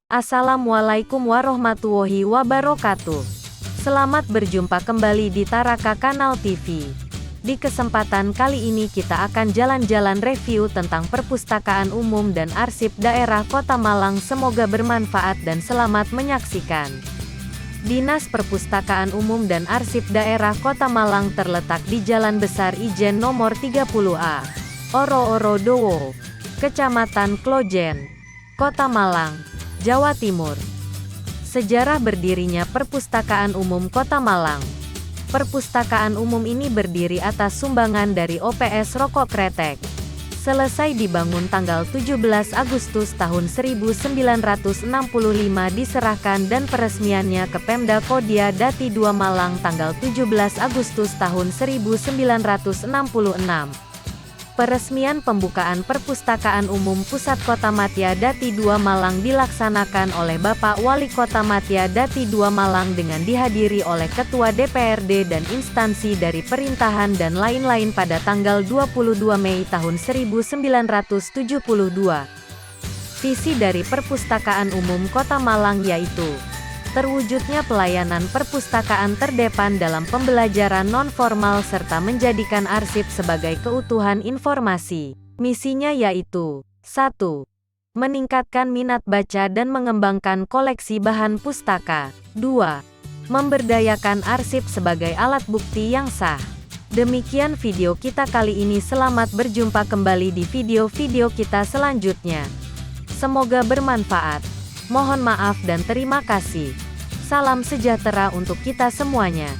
Assalamualaikum warahmatullahi wabarakatuh. Selamat berjumpa kembali di Taraka Kanal TV. Di kesempatan kali ini kita akan jalan-jalan review tentang Perpustakaan Umum dan Arsip Daerah Kota Malang. Semoga bermanfaat dan selamat menyaksikan. Dinas Perpustakaan Umum dan Arsip Daerah Kota Malang terletak di Jalan Besar Ijen nomor 30A, Oro-Oro Dowo, Kecamatan Klojen, Kota Malang, Jawa Timur. Sejarah berdirinya Perpustakaan Umum Kota Malang. Perpustakaan umum ini berdiri atas sumbangan dari OPS Rokok Kretek. Selesai dibangun tanggal 17 Agustus tahun 1965, diserahkan dan peresmiannya ke Pemda Kodya Dati II Malang tanggal 17 Agustus tahun 1966. Peresmian pembukaan Perpustakaan Umum Pusat Kota Madya Dati II Malang dilaksanakan oleh Bapak Wali Kota Madya Dati II Malang dengan dihadiri oleh Ketua DPRD dan instansi dari perintahan dan lain-lain pada tanggal 22 Mei tahun 1972. Visi dari Perpustakaan Umum Kota Malang yaitu terwujudnya pelayanan perpustakaan terdepan dalam pembelajaran non-formal serta menjadikan arsip sebagai keutuhan informasi. Misinya yaitu 1. Meningkatkan minat baca dan mengembangkan koleksi bahan pustaka. 2. Memberdayakan arsip sebagai alat bukti yang sah. Demikian video kita kali ini, selamat berjumpa kembali di video-video kita selanjutnya. Semoga bermanfaat. Mohon maaf dan terima kasih. Salam sejahtera untuk kita semuanya.